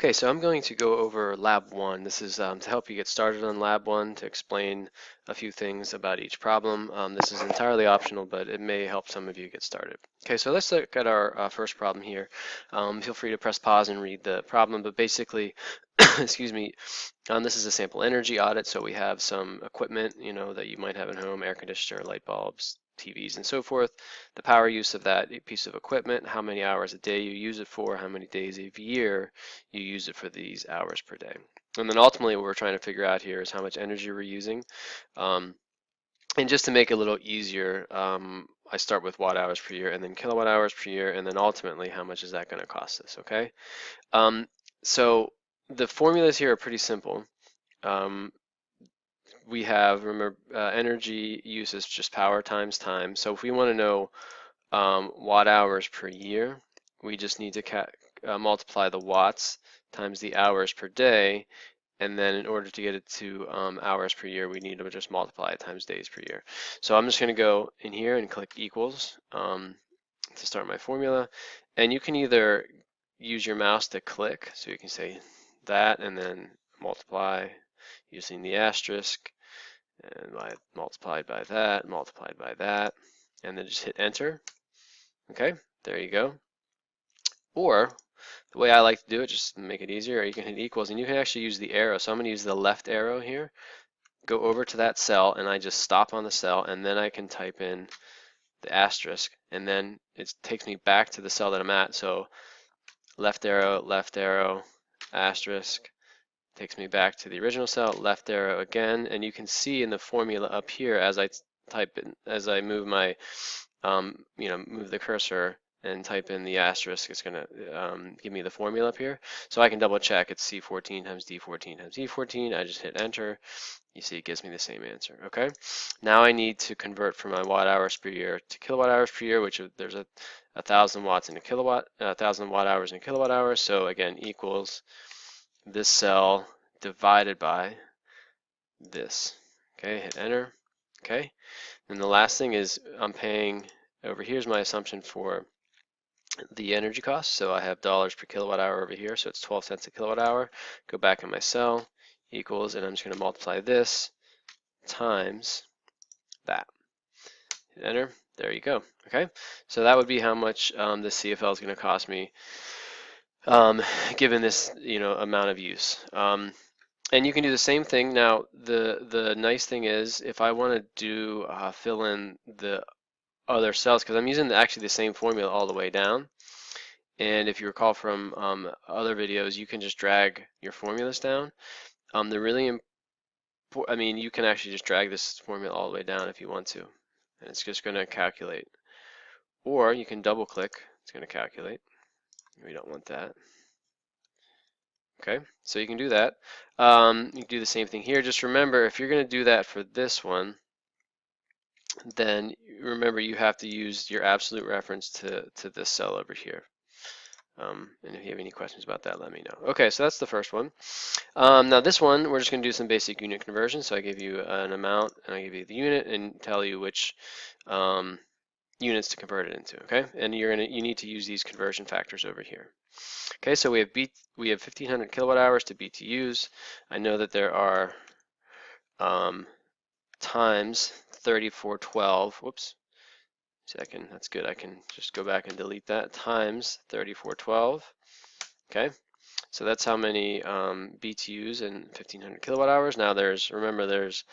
Okay, so I'm going to go over Lab 1. This is to help you get started on Lab 1, to explain a few things about each problem. This is entirely optional, but it may help some of you get started. Okay, so let's look at our first problem here. Feel free to press pause and read the problem, but basically, excuse me, this is a sample energy audit, so we have some equipment, that you might have at home, air conditioner, light bulbs, TVs, and so forth. The power use of that piece of equipment, how many hours a day you use it for, how many days a year you use it for these hours per day. And then ultimately what we're trying to figure out here is how much energy we're using. And just to make it a little easier, I start with watt hours per year and then kilowatt hours per year, and then ultimately how much is that going to cost us, okay? So the formulas here are pretty simple. We have, remember, energy use is just power times time. So if we want to know watt hours per year, we just need to multiply the watts times the hours per day, and then in order to get it to hours per year, we need to just multiply it times days per year. So I'm just going to go in here and click equals to start my formula, and you can either use your mouse to click, so you can say that and then multiply using the asterisk, and multiplied by that, and then just hit enter. Okay, there you go. Or the way I like to do it, just to make it easier, you can hit equals, and you can actually use the arrow. So I'm going to use the left arrow here, go over to that cell, and I just stop on the cell, and then I can type in the asterisk, and then it takes me back to the cell that I'm at. So left arrow, asterisk, takes me back to the original cell, left arrow again, and you can see in the formula up here as I type in, as I move my, move the cursor and type in the asterisk, it's going to give me the formula up here. So I can double check, it's C14 times D14 times E14. I just hit enter. You see it gives me the same answer, okay? Now I need to convert from my watt hours per year to kilowatt hours per year, which there's 1,000 watts in a kilowatt, 1,000 watt hours in a kilowatt hour. So again, equals this cell divided by this. Okay, hit enter. Okay, and the last thing is I'm paying, over here's my assumption for the energy cost. So I have dollars per kilowatt hour over here, so it's 12 cents a kilowatt hour. Go back in my cell, equals, and I'm just going to multiply this times that. Hit enter. There you go. Okay, so that would be how much the CFL is going to cost me given this amount of use. And you can do the same thing. Now the nice thing is, if I want to do fill in the other cells, because I'm using actually the same formula all the way down, and if you recall from other videos, you can just drag your formulas down. The really I mean, you can actually just drag this formula all the way down if you want to, and it's just going to calculate. Or you can double click, it's going to calculate. We don't want that. Okay, so you can do that. You can do the same thing here. Just remember, if you're going to do that for this one, then remember you have to use your absolute reference to this cell over here. And if you have any questions about that, let me know. Okay, so that's the first one. Now this one, we're just going to do some basic unit conversion. So I give you an amount, and I give you the unit, and tell you which units to convert it into. Okay, and you need to use these conversion factors over here. Okay, so we have 1,500 kilowatt hours to BTUs. I know that there are times 3412. Whoops. Second, that's good. I can just go back and delete that. Times 3412. Okay, so that's how many BTUs in 1,500 kilowatt hours. Now remember there's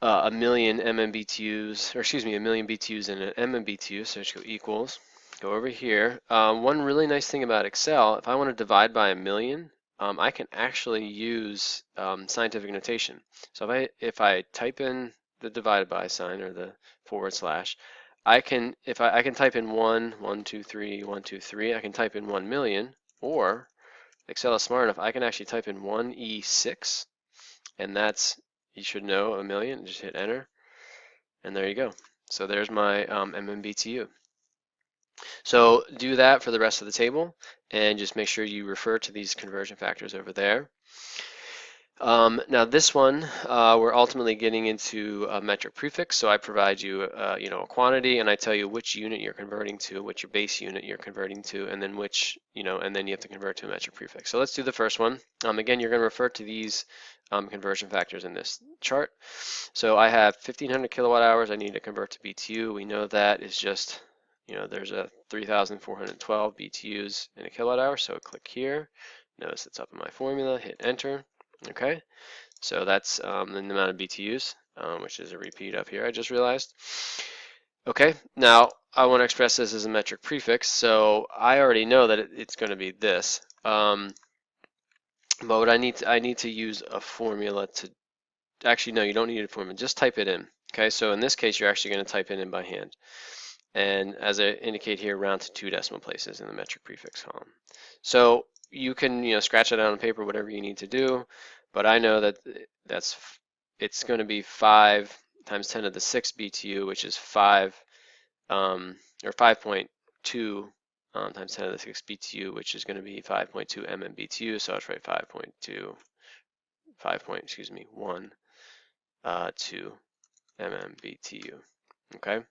a million MMBTUs, or excuse me, a million BTUs in an MMBTU. So just go equals. Go over here. One really nice thing about Excel, if I want to divide by a million, I can actually use scientific notation. So if I type in the divided by sign or the forward slash, I can type in 1, 1, 2, 3, 1, 2, 3. I can type in 1 million, or Excel is smart enough, I can actually type in 1E6, and that's, you should know, a million. Just hit enter, and there you go. So there's my MMBTU. So do that for the rest of the table, and just make sure you refer to these conversion factors over there. Now this one, we're ultimately getting into a metric prefix. So I provide you, a quantity, and I tell you which unit you're converting to, which your base unit you're converting to, and then which, and then you have to convert to a metric prefix. So let's do the first one. Again, you're going to refer to these conversion factors in this chart. So I have 1,500 kilowatt hours. I need to convert to BTU. We know that is just, there's a 3,412 BTUs in a kilowatt hour. So click here. Notice it's up in my formula. Hit enter. Okay, so that's the amount of BTUs, which is a repeat up here, I just realized. Okay, now I want to express this as a metric prefix, so I already know that it's going to be this. But what I need to use a formula to, actually no, you don't need a formula, just type it in. Okay, so in this case, you're actually going to type it in by hand. And as I indicate here, round to 2 decimal places in the metric prefix column. So you can, scratch it out on paper, whatever you need to do. But I know that it's going to be 5 times 10 to the 6 BTU, which is 5 or 5.2 times 10 to the 6 BTU, which is going to be 5.2 MMBTU. So I'll write 1 2 MMBTU. Okay, and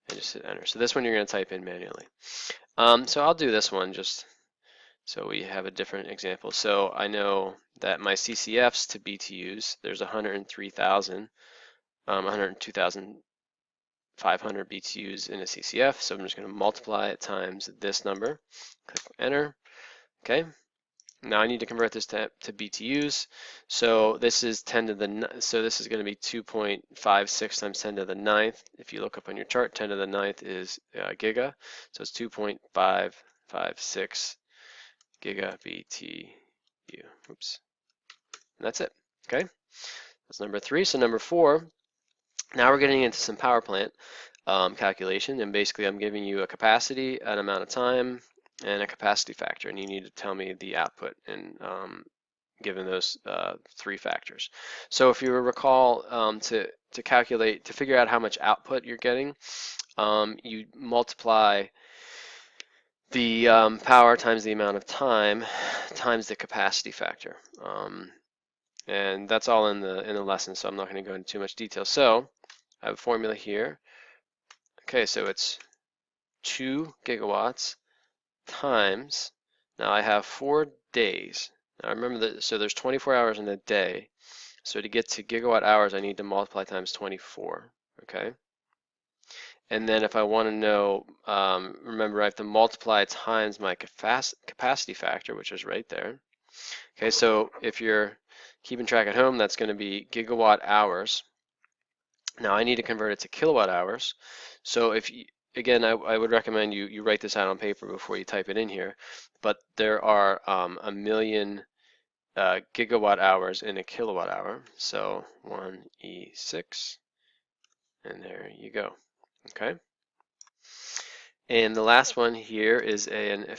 just hit enter. So this one you're going to type in manually. So I'll do this one just so we have a different example. So I know that my CCFs to BTUs, there's 102,500 BTUs in a CCF. So I'm just going to multiply it times this number. Click enter. Okay. Now I need to convert this to BTUs. So this is 10 to the, so this is going to be 2.56 times 10 to the 9th. If you look up on your chart, 10 to the 9th is giga. So it's 2.556 giga BTU. Oops. And that's it. Okay. That's number 3. So number 4, now we're getting into some power plant calculation. And basically I'm giving you a capacity, an amount of time, and a capacity factor. And you need to tell me the output and given those 3 factors. So if you recall, to calculate, to figure out how much output you're getting, you multiply the power times the amount of time times the capacity factor. And that's all in the lesson, so I'm not going to go into too much detail. So I have a formula here. Okay, so it's 2 gigawatts times, now I have 4 days. Now remember that, so there's 24 hours in a day. So to get to gigawatt hours, I need to multiply times 24, okay? And then if I want to know, remember I have to multiply times my capacity factor, which is right there. Okay, so if you're keeping track at home, that's going to be gigawatt hours. Now I need to convert it to kilowatt hours. So if you, again, I would recommend you write this out on paper before you type it in here. But there are 1,000,000 gigawatt hours in a kilowatt hour. So 1E6, and there you go. Okay. And the last one here is a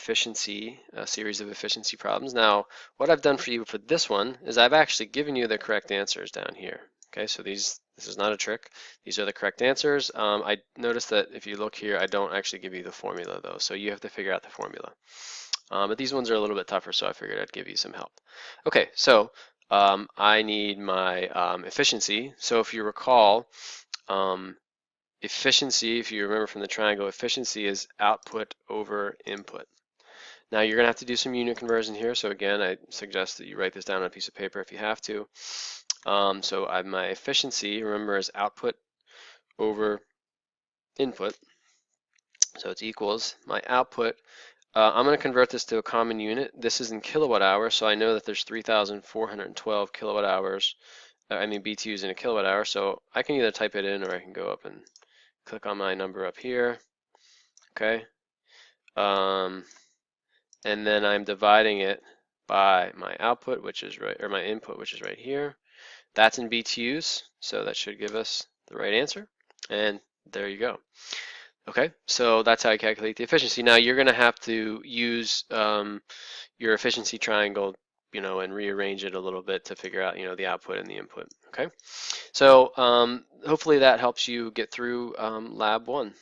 series of efficiency problems. Now, what I've done for you for this one is I've actually given you the correct answers down here. Okay, so this is not a trick. These are the correct answers. I noticed that if you look here, I don't actually give you the formula though, so you have to figure out the formula. But these ones are a little bit tougher, so I figured I'd give you some help. Okay, so I need my efficiency. So if you recall, efficiency, if you remember from the triangle, efficiency is output over input. Now you're going to have to do some unit conversion here. So again, I suggest that you write this down on a piece of paper if you have to. So my efficiency, remember, is output over input. So it's equals my output. I'm going to convert this to a common unit. This is in kilowatt hours, so I know that there's 3,412 kilowatt hours, BTUs in a kilowatt hour. So I can either type it in or I can go up and click on my number up here. Okay. And then I'm dividing it by my output, which is right, or my input, which is right here. That's in BTUs, so that should give us the right answer. And there you go. Okay, so that's how I calculate the efficiency. Now you're going to have to use your efficiency triangle, and rearrange it a little bit to figure out, the output and the input. Okay, so hopefully that helps you get through Lab 1.